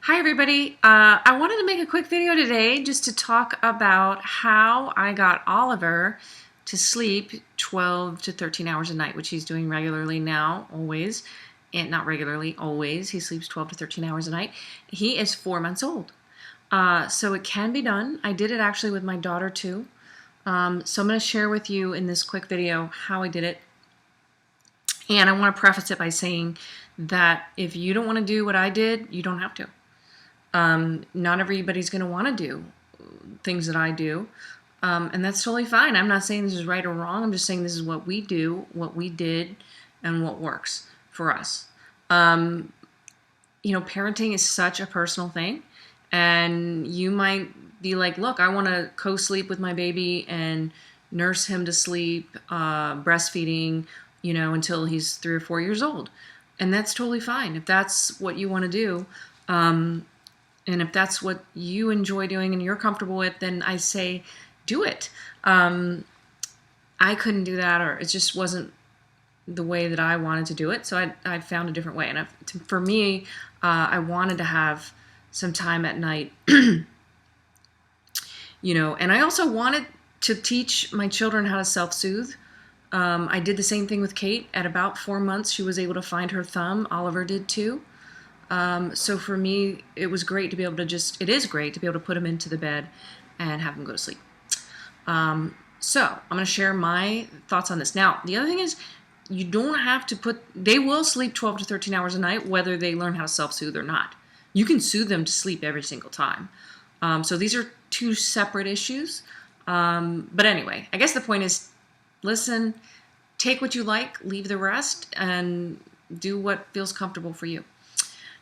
Hi everybody, I wanted to make a quick video today just to talk about how I got Oliver to sleep 12 to 13 hours a night, which he's doing regularly now, always, and not regularly, always. He sleeps 12 to 13 hours a night. He is 4 months old, so it can be done. I did it actually with my daughter too, so I'm going to share with you in this quick video how I did it. And I want to preface it by saying that if you don't want to do what I did, you don't have to. Not everybody's going to want to do things that I do, and that's totally fine. I'm not saying this is right or wrong. I'm just saying this is what we do, what we did, and what works for us. Parenting is such a personal thing, and you might be like, look, I want to co-sleep with my baby and nurse him to sleep, breastfeeding, until he's 3 or 4 years old. And that's totally fine. If that's what you want to do, and if that's what you enjoy doing and you're comfortable with, then I say do it. I couldn't do that, or it just wasn't the way that I wanted to do it. So I found a different way. And for me, I wanted to have some time at night, and I also wanted to teach my children how to self-soothe. I did the same thing with Kate. At about 4 months, she was able to find her thumb. Oliver did too. So for me, it was great to be able to it is great to be able to put him into the bed and have him go to sleep. So I'm going to share my thoughts on this. Now, the other thing is, you don't have to they will sleep 12 to 13 hours a night, whether they learn how to self-soothe or not. You can soothe them to sleep every single time. So these are two separate issues. But anyway, I guess the point is, listen, take what you like, leave the rest, and do what feels comfortable for you.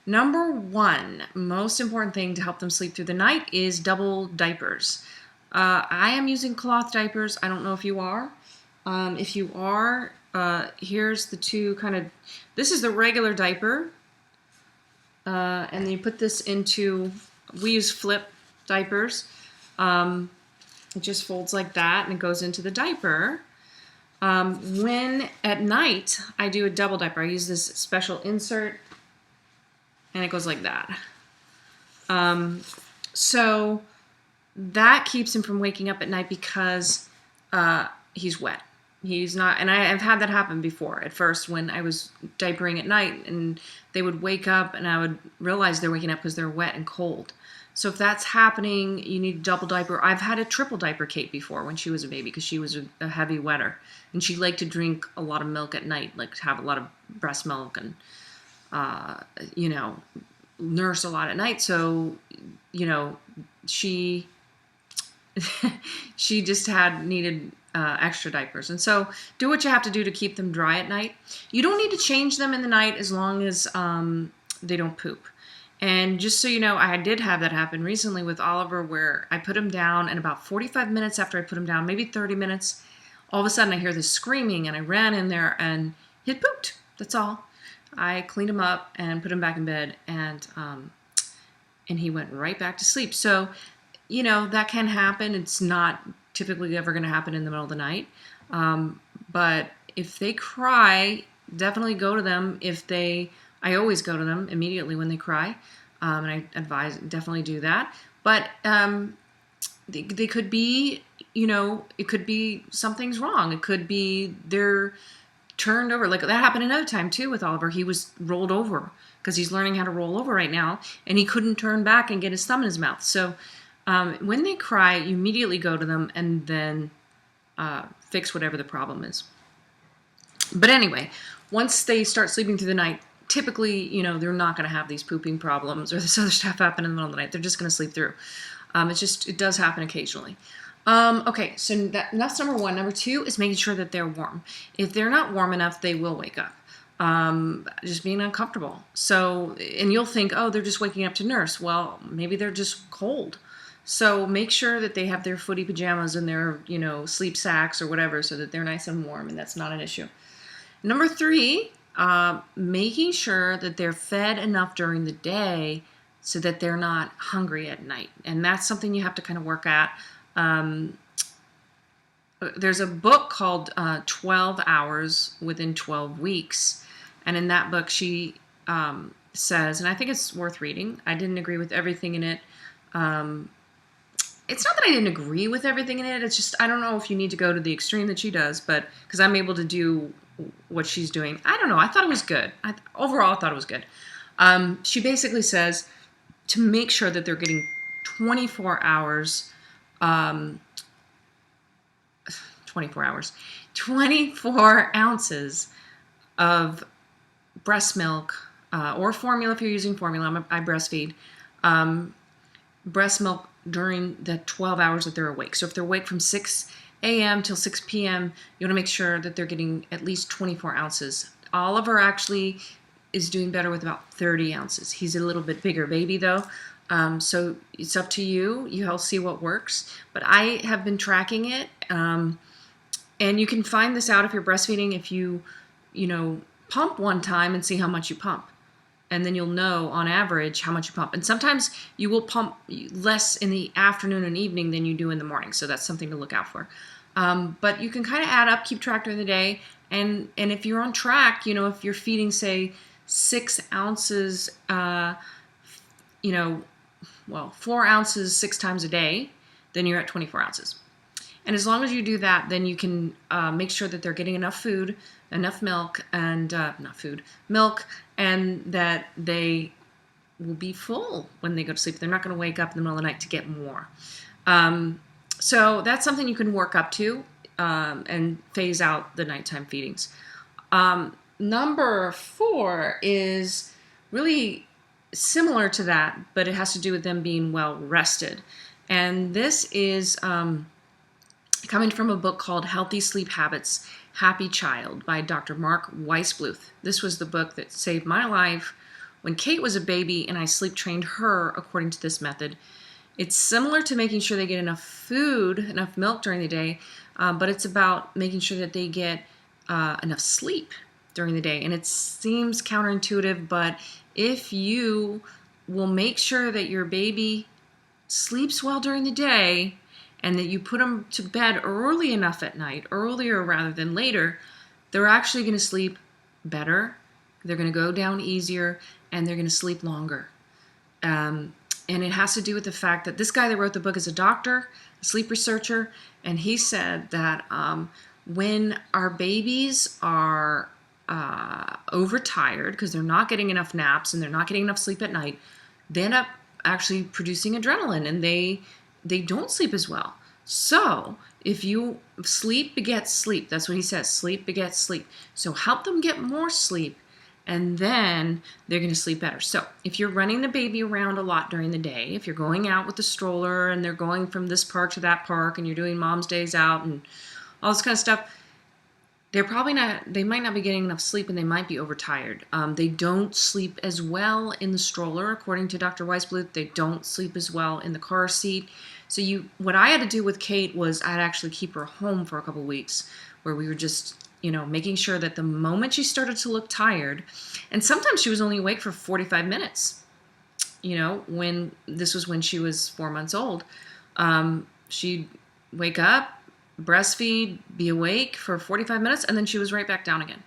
Number one, most important thing to help them sleep through the night is double diapers. I am using cloth diapers. I don't know if you are. If you are, here's the two this is the regular diaper. And then you put this into, we use flip diapers. It just folds like that and it goes into the diaper. When at night, I do a double diaper. I use this special insert, and it goes like that. So that keeps him from waking up at night because he's wet. He's not, and I've had that happen before. At first, when I was diapering at night, and they would wake up, and I would realize they're waking up because they're wet and cold. So if that's happening, you need a double diaper. I've had a triple diaper Kate before when she was a baby, because she was a heavy wetter, and she liked to drink a lot of milk at night, like to have a lot of breast milk and nurse a lot at night. So, she just needed extra diapers. And so do what you have to do to keep them dry at night. You don't need to change them in the night as long as they don't poop. And just so you know, I did have that happen recently with Oliver, where I put him down, and about 45 minutes after I put him down, maybe 30 minutes, all of a sudden I hear this screaming, and I ran in there and he had pooped. That's all. I cleaned him up and put him back in bed, and he went right back to sleep. So, that can happen. It's not typically ever going to happen in the middle of the night. But if they cry, definitely go to them. I always go to them immediately when they cry, and I advise definitely do that. But they could be, it could be something's wrong. It could be they're turned over. Like that happened another time too with Oliver. He was rolled over because he's learning how to roll over right now, and he couldn't turn back and get his thumb in his mouth. So when they cry, you immediately go to them and then fix whatever the problem is. But anyway, once they start sleeping through the night, typically, they're not going to have these pooping problems or this other stuff happen in the middle of the night. They're just going to sleep through. It does happen occasionally. Okay, so that's number one. Number two is making sure that they're warm. If they're not warm enough, they will wake up. Just being uncomfortable. So, and you'll think, oh, they're just waking up to nurse. Well, maybe they're just cold. So make sure that they have their footy pajamas and their, sleep sacks or whatever, so that they're nice and warm, and that's not an issue. Number three, making sure that they're fed enough during the day so that they're not hungry at night. And that's something you have to kind of work at. There's a book called 12 Hours Within 12 Weeks. And in that book, she says, and I think it's worth reading. I didn't agree with everything in it. It's not that I didn't agree with everything in it. It's just I don't know if you need to go to the extreme that she does, but because I'm able to do what she's doing. I don't know. I thought it was good. Overall, I thought it was good. She basically says to make sure that they're getting 24 hours, 24 hours, 24 ounces of breast milk or formula if you're using formula. I breastfeed. Breast milk during the 12 hours that they're awake. So if they're awake from 6 a.m. till 6 p.m., you want to make sure that they're getting at least 24 ounces. Oliver actually is doing better with about 30 ounces. He's a little bit bigger baby though. So it's up to you. You'll see what works. But I have been tracking it. And you can find this out if you're breastfeeding if you pump one time and see how much you pump. And then you'll know on average how much you pump. And sometimes you will pump less in the afternoon and evening than you do in the morning. So that's something to look out for. But you can kind of add up, keep track during the day. And if you're on track, if you're feeding, say, 6 ounces, 4 ounces 6 times a day, then you're at 24 ounces. And as long as you do that, then you can make sure that they're getting enough food, enough milk, and milk, and that they will be full when they go to sleep. They're not going to wake up in the middle of the night to get more. So that's something you can work up to and phase out the nighttime feedings. Number 4 is really similar to that, but it has to do with them being well rested. And this is coming from a book called Healthy Sleep Habits, Happy Child by Dr. Mark Weisbluth. This was the book that saved my life when Kate was a baby and I sleep trained her according to this method. It's similar to making sure they get enough food, enough milk during the day, but it's about making sure that they get enough sleep during the day. And it seems counterintuitive, but if you will make sure that your baby sleeps well during the day and that you put them to bed early enough at night, earlier rather than later, they're actually going to sleep better, they're going to go down easier, and they're going to sleep longer. And it has to do with the fact that this guy that wrote the book is a doctor, a sleep researcher, and he said that when our babies are overtired because they're not getting enough naps and they're not getting enough sleep at night, they end up actually producing adrenaline and they don't sleep as well. So if you sleep begets sleep, that's what he says, sleep begets sleep. So help them get more sleep and then they're going to sleep better. So if you're running the baby around a lot during the day, if you're going out with the stroller and they're going from this park to that park and you're doing mom's days out and all this kind of stuff, they might not be getting enough sleep and they might be overtired. They don't sleep as well in the stroller, according to Dr. Weisbluth. They don't sleep as well in the car seat. So what I had to do with Kate was I'd actually keep her home for a couple weeks where we were just, making sure that the moment she started to look tired, and sometimes she was only awake for 45 minutes, when she was 4 months old, she'd wake up, breastfeed, be awake for 45 minutes, and then she was right back down again.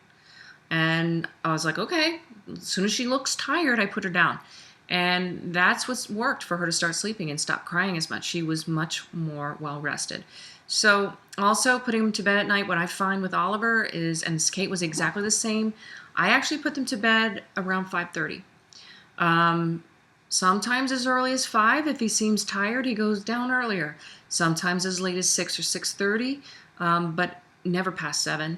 And I was like, okay, as soon as she looks tired, I put her down. And that's what's worked for her to start sleeping and stop crying as much. She was much more well rested. So also putting them to bed at night, what I find with Oliver is, and Kate was exactly the same, I actually put them to bed around 5:30. Sometimes as early as 5. If he seems tired, he goes down earlier. Sometimes as late as 6 or 6:30, but never past 7.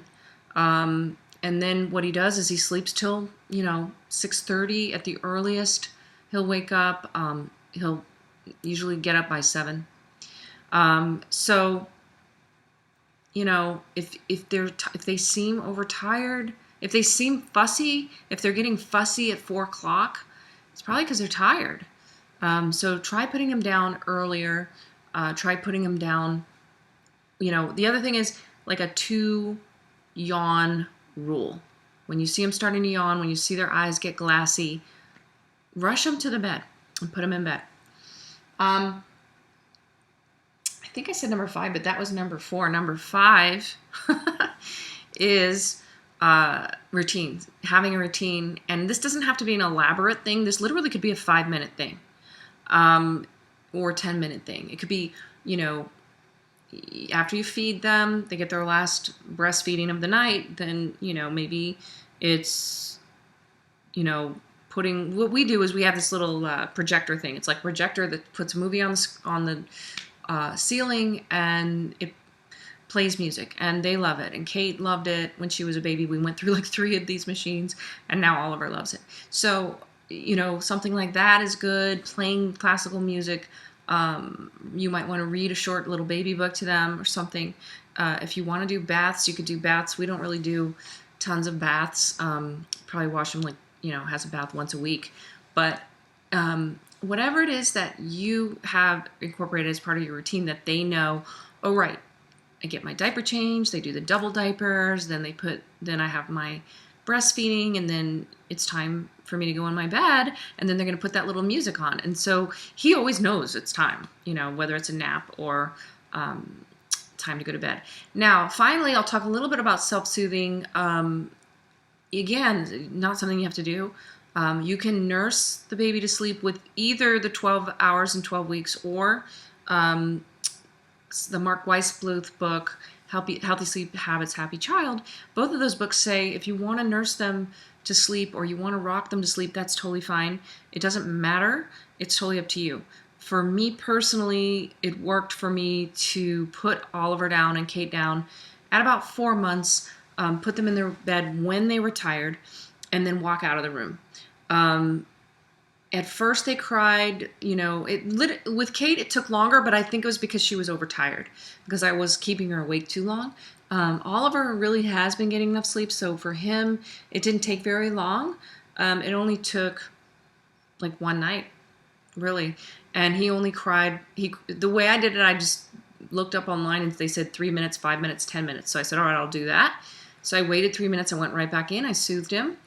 And then what he does is he sleeps till 6:30 at the earliest. He'll wake up. He'll usually get up by 7. So if they seem overtired, if they seem fussy, if they're getting fussy at 4 o'clock, it's probably because they're tired. So try putting them down earlier. Try putting them down. The other thing is like a 2 yawn rule. When you see them starting to yawn, when you see their eyes get glassy, rush them to the bed and put them in bed. I think I said number 5, but that was number 4. Number 5 is routines, having a routine. And this doesn't have to be an elaborate thing. This literally could be a 5-minute thing, or 10-minute thing. It could be, after you feed them, they get their last breastfeeding of the night, then, maybe it's, putting, what we do is we have this little projector thing. It's like a projector that puts a movie on the ceiling, and it plays music, and they love it. And Kate loved it when she was a baby. We went through like 3 of these machines, and now Oliver loves it. So, something like that is good. Playing classical music. You might want to read a short little baby book to them or something. If you want to do baths, you could do baths. We don't really do tons of baths. Probably wash them has a bath once a week. But whatever it is that you have incorporated as part of your routine that they know, oh, right, I get my diaper change, they do the double diapers, then I have my breastfeeding, and then it's time for me to go in my bed, and then they're going to put that little music on. And so he always knows it's time, whether it's a nap or time to go to bed. Now, finally, I'll talk a little bit about self-soothing. Again, not something you have to do. You can nurse the baby to sleep with either the 12 hours and 12 weeks or the Mark Weisbluth book, Healthy Sleep Habits, Happy Child. Both of those books say if you want to nurse them to sleep or you want to rock them to sleep, that's totally fine. It doesn't matter. It's totally up to you. For me personally, it worked for me to put Oliver down and Kate down at about 4 months, put them in their bed when they were tired, and then walk out of the room. At first they cried, with Kate it took longer, but I think it was because she was overtired, because I was keeping her awake too long. Oliver really has been getting enough sleep, so for him it didn't take very long. It only took like one night, really, and he only cried. The way I did it, I just looked up online and they said 3 minutes, 5 minutes, 10 minutes. So I said, all right, I'll do that. So I waited 3 minutes. I went right back in. I soothed him.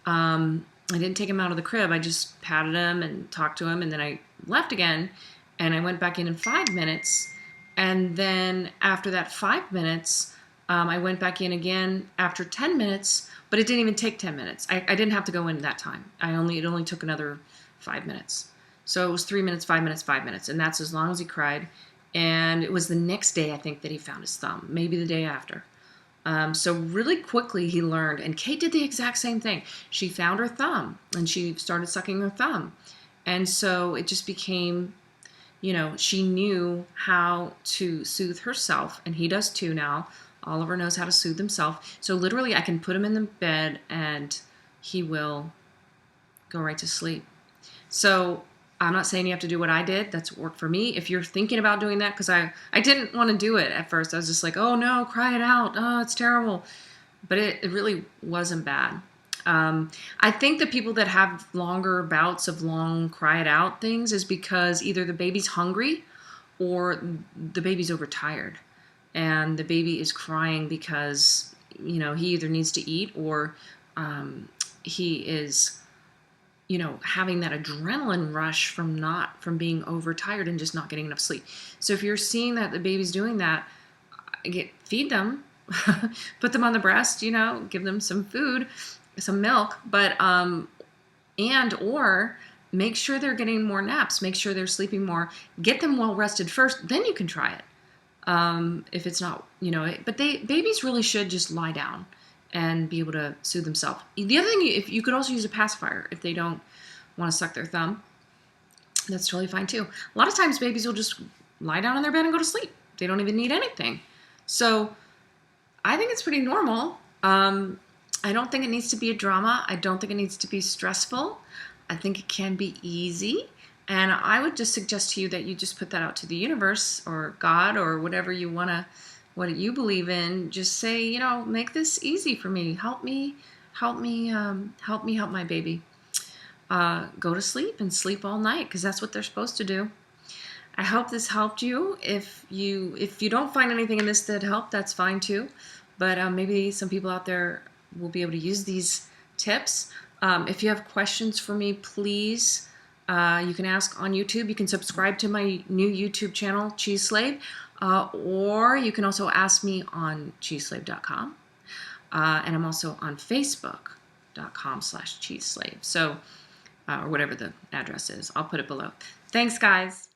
I didn't take him out of the crib. I just patted him and talked to him, and then I left again, and I went back in 5 minutes. And then after that 5 minutes, I went back in again after 10 minutes, but it didn't even take 10 minutes. I didn't have to go in that time. It only took another 5 minutes. So it was 3 minutes, 5 minutes, 5 minutes, and that's as long as he cried. And it was the next day, I think, that he found his thumb, maybe the day after. So really quickly he learned, and Kate did the exact same thing. She found her thumb, and she started sucking her thumb. And so it just became, she knew how to soothe herself, and he does too now. Oliver knows how to soothe himself. So literally I can put him in the bed, and he will go right to sleep. So I'm not saying you have to do what I did. That's worked for me. If you're thinking about doing that, because I didn't want to do it at first. I was just like, oh no, cry it out. Oh, it's terrible. But it really wasn't bad. I think the people that have longer bouts of long cry it out things is because either the baby's hungry or the baby's overtired. And the baby is crying because, he either needs to eat or he is having that adrenaline rush from being overtired and just not getting enough sleep. So if you're seeing that the baby's doing that, feed them, put them on the breast, give them some food, some milk, but, or make sure they're getting more naps, make sure they're sleeping more, get them well rested first, then you can try it. If it's not, but babies really should just lie down and be able to soothe themselves. The other thing, if you could also use a pacifier if they don't want to suck their thumb, that's totally fine too. A lot of times babies will just lie down in their bed and go to sleep. They don't even need anything. So I think it's pretty normal. I don't think it needs to be a drama. I don't think it needs to be stressful. I think it can be easy. And I would just suggest to you that you just put that out to the universe or God or whatever you want to, what you believe in. Just say, make this easy for me. Help me help my baby. Go to sleep and sleep all night, because that's what they're supposed to do. I hope this helped you. If you don't find anything in this that helped, that's fine too. But maybe some people out there will be able to use these tips. If you have questions for me, please, you can ask on YouTube. You can subscribe to my new YouTube channel, Cheese Slave, or you can also ask me on cheeseslave.com. And I'm also on Facebook.com/cheeseslave. So, or whatever the address is. I'll put it below. Thanks, guys.